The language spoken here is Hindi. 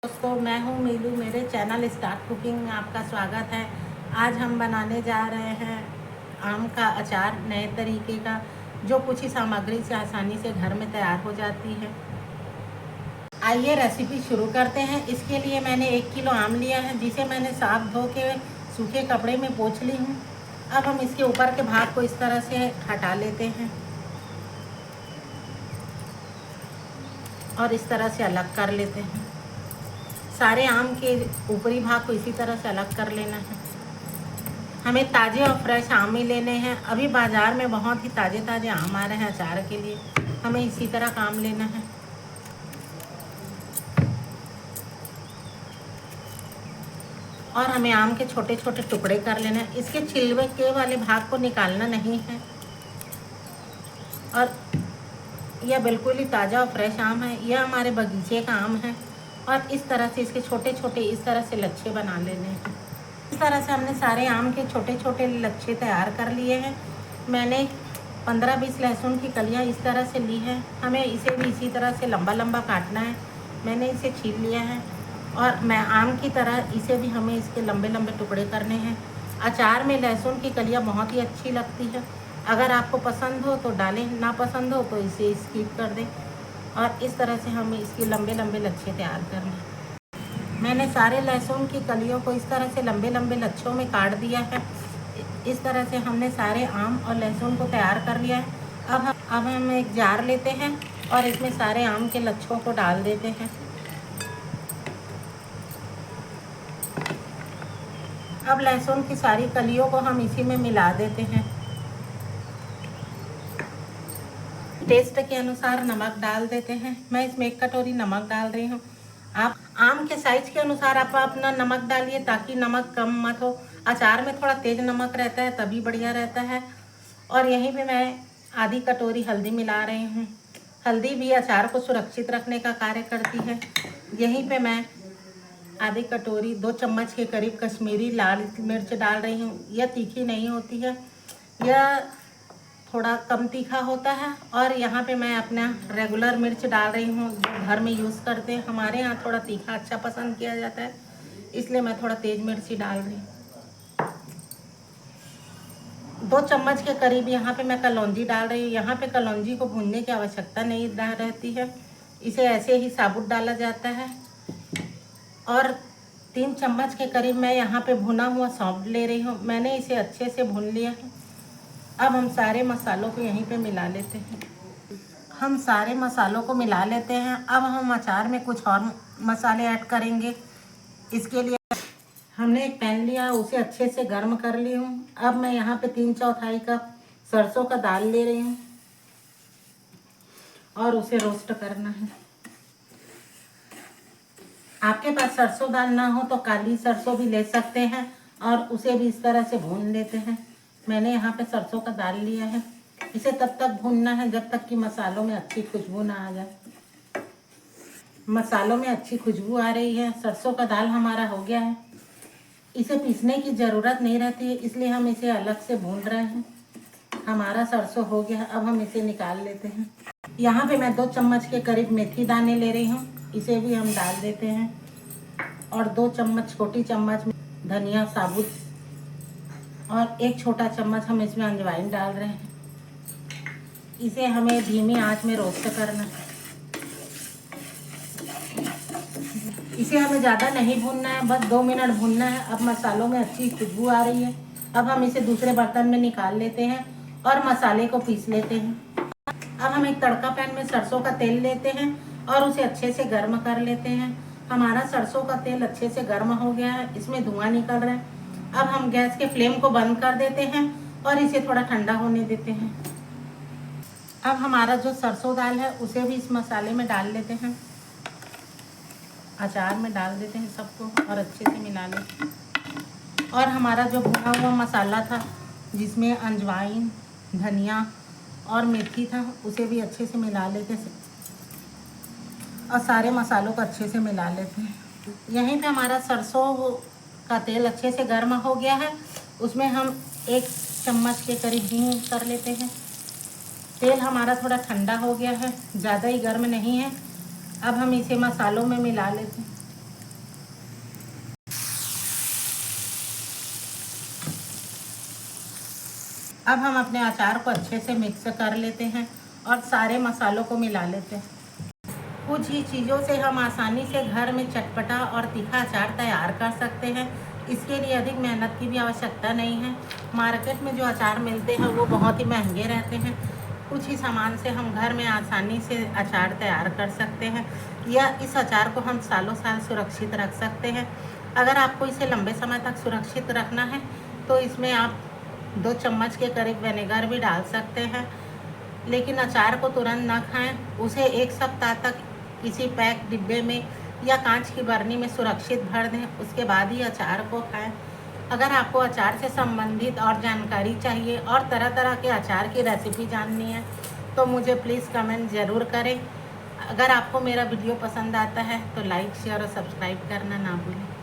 दोस्तों, मैं हूँ मीलू। मेरे चैनल स्टार्ट कुकिंग में आपका स्वागत है। आज हम बनाने जा रहे हैं आम का अचार नए तरीके का, जो कुछ ही सामग्री से आसानी से घर में तैयार हो जाती है। आइए रेसिपी शुरू करते हैं। इसके लिए मैंने 1 किलो आम लिया है, जिसे मैंने साफ धो के सूखे कपड़े में पोंछ ली हूँ। अब हम इसके ऊपर के भाग को इस तरह से हटा लेते हैं और इस तरह से अलग कर लेते हैं। सारे आम के ऊपरी भाग को इसी तरह से अलग कर लेना है। हमें ताज़े और फ्रेश आम ही लेने हैं। अभी बाज़ार में बहुत ही ताज़े आम आ रहे हैं अचार के लिए। हमें इसी तरह काम लेना है। और हमें आम के छोटे छोटे टुकड़े कर लेना है। इसके छिलके वाले भाग को निकालना नहीं है। और यह बिल्कुल ही ताज़ा और फ्रेश आम है। यह हमारे बगीचे का आम है। और इस तरह से इसके छोटे छोटे इस तरह से लच्छे बना लेने हैं। इस तरह से हमने सारे आम के छोटे छोटे लच्छे तैयार कर लिए हैं। मैंने 15-20 लहसुन की कलियां इस तरह से ली है। हमें इसे भी इसी तरह से लंबा लंबा काटना है। मैंने इसे छील लिया है और मैं आम की तरह इसे भी हमें इसके लंबे लंबे टुकड़े करने हैं। अचार में लहसुन की कलियां बहुत ही अच्छी लगती है। अगर आपको पसंद हो तो डालें, ना पसंद हो तो इसे स्किप कर दें। और इस तरह से हमें इसके लंबे लंबे लच्छे तैयार करने हैं। मैंने सारे लहसुन की कलियों को इस तरह से लंबे लंबे लच्छों में काट दिया है। इस तरह से हमने सारे आम और लहसुन को तैयार कर लिया है। अब हम एक जार लेते हैं और इसमें सारे आम के लच्छों को डाल देते हैं। अब लहसुन की सारी कलियों को हम इसी में मिला देते हैं। टेस्ट के अनुसार नमक डाल देते हैं। मैं इसमें 1 कटोरी नमक डाल रही हूँ। आप आम के साइज के अनुसार आप अपना नमक डालिए, ताकि नमक कम मत हो। अचार में थोड़ा तेज नमक रहता है, तभी बढ़िया रहता है। और यहीं पे मैं आधी कटोरी हल्दी मिला रही हूँ। हल्दी भी अचार को सुरक्षित रखने का कार्य करती है। यहीं पे मैं आधी कटोरी 2 चम्मच के करीब कश्मीरी लाल मिर्च डाल रही हूँ। यह तीखी नहीं होती है, यह थोड़ा कम तीखा होता है। और यहाँ पे मैं अपना रेगुलर मिर्च डाल रही हूँ, जो घर में यूज़ करते हैं। हमारे यहाँ थोड़ा तीखा अच्छा पसंद किया जाता है, इसलिए मैं थोड़ा तेज मिर्ची डाल रही हूँ। 2 चम्मच के करीब यहाँ पे मैं कलौंजी डाल रही हूँ। यहाँ पे कलौंजी को भूनने की आवश्यकता नहीं रहती है, इसे ऐसे ही साबुत डाला जाता है। और 3 चम्मच के करीब मैं यहाँ पे भुना हुआ सौंफ ले रही हूँ। मैंने इसे अच्छे से भून लिया है। अब हम सारे मसालों को यहीं पे मिला लेते हैं। हम सारे मसालों को मिला लेते हैं। अब हम अचार में कुछ और मसाले ऐड करेंगे। इसके लिए हमने एक पैन लिया, उसे अच्छे से गर्म कर ली हूँ। अब मैं यहाँ पे 3/4 कप सरसों का दाल ले रही हूँ और उसे रोस्ट करना है। आपके पास सरसों दाल ना हो तो काली सरसों भी ले सकते हैं और उसे भी इस तरह से भून लेते हैं। मैंने यहाँ पे सरसों का दाल लिया है। इसे तब तक भूनना है जब तक कि मसालों में अच्छी खुशबू ना आ जाए। मसालों में अच्छी खुशबू आ रही है। सरसों का दाल हमारा हो गया है। इसे पीसने की ज़रूरत नहीं रहती है, इसलिए हम इसे अलग से भून रहे हैं। हमारा सरसों हो गया है। अब हम इसे निकाल लेते हैं। यहाँ पे मैं 2 चम्मच के करीब मेथी दाने ले रही हूँ, इसे भी हम डाल देते हैं। और 2 छोटी चम्मच धनिया साबुत और 1 छोटा चम्मच हम इसमें अजवाइन डाल रहे हैं। इसे हमें धीमी आंच में रोस्ट करना है। इसे हमें ज़्यादा नहीं भूनना है, बस 2 मिनट भूनना है। अब मसालों में अच्छी खुशबू आ रही है। अब हम इसे दूसरे बर्तन में निकाल लेते हैं और मसाले को पीस लेते हैं। अब हम एक तड़का पैन में सरसों का तेल लेते हैं और उसे अच्छे से गर्म कर लेते हैं। हमारा सरसों का तेल अच्छे से गर्म हो गया है, इसमें धुआं निकल रहा है। अब हम गैस के फ्लेम को बंद कर देते हैं और इसे थोड़ा ठंडा होने देते हैं। अब हमारा जो सरसों दाल है उसे भी इस मसाले में डाल लेते हैं। अचार में डाल देते हैं सबको और अच्छे से मिला लेते हैं। और हमारा जो भुना हुआ मसाला था, जिसमें अजवाइन, धनिया और मेथी था, उसे भी अच्छे से मिला लेते हैं और सारे मसालों को अच्छे से मिला लेते हैं। यहीं पे हमारा सरसों का तेल अच्छे से गर्म हो गया है। उसमें हम 1 चम्मच के करीब हींग कर लेते हैं। तेल हमारा थोड़ा ठंडा हो गया है, ज़्यादा ही गर्म नहीं है। अब हम इसे मसालों में मिला लेते हैं। अब हम अपने अचार को अच्छे से मिक्स कर लेते हैं और सारे मसालों को मिला लेते हैं। कुछ ही चीज़ों से हम आसानी से घर में चटपटा और तीखा अचार तैयार कर सकते हैं। इसके लिए अधिक मेहनत की भी आवश्यकता नहीं है। मार्केट में जो अचार मिलते हैं वो बहुत ही महंगे रहते हैं। कुछ ही सामान से हम घर में आसानी से अचार तैयार कर सकते हैं या इस अचार को हम सालों साल सुरक्षित रख सकते हैं। अगर आपको इसे लंबे समय तक सुरक्षित रखना है तो इसमें आप 2 चम्मच के करीब विनेगर भी डाल सकते हैं। लेकिन अचार को तुरंत ना खाएं, उसे 1 सप्ताह तक किसी पैक डिब्बे में या कांच की बरनी में सुरक्षित भर दें, उसके बाद ही अचार को खाएं। अगर आपको अचार से संबंधित और जानकारी चाहिए और तरह तरह के अचार की रेसिपी जाननी है तो मुझे प्लीज़ कमेंट ज़रूर करें। अगर आपको मेरा वीडियो पसंद आता है तो लाइक, शेयर और सब्सक्राइब करना ना भूलें।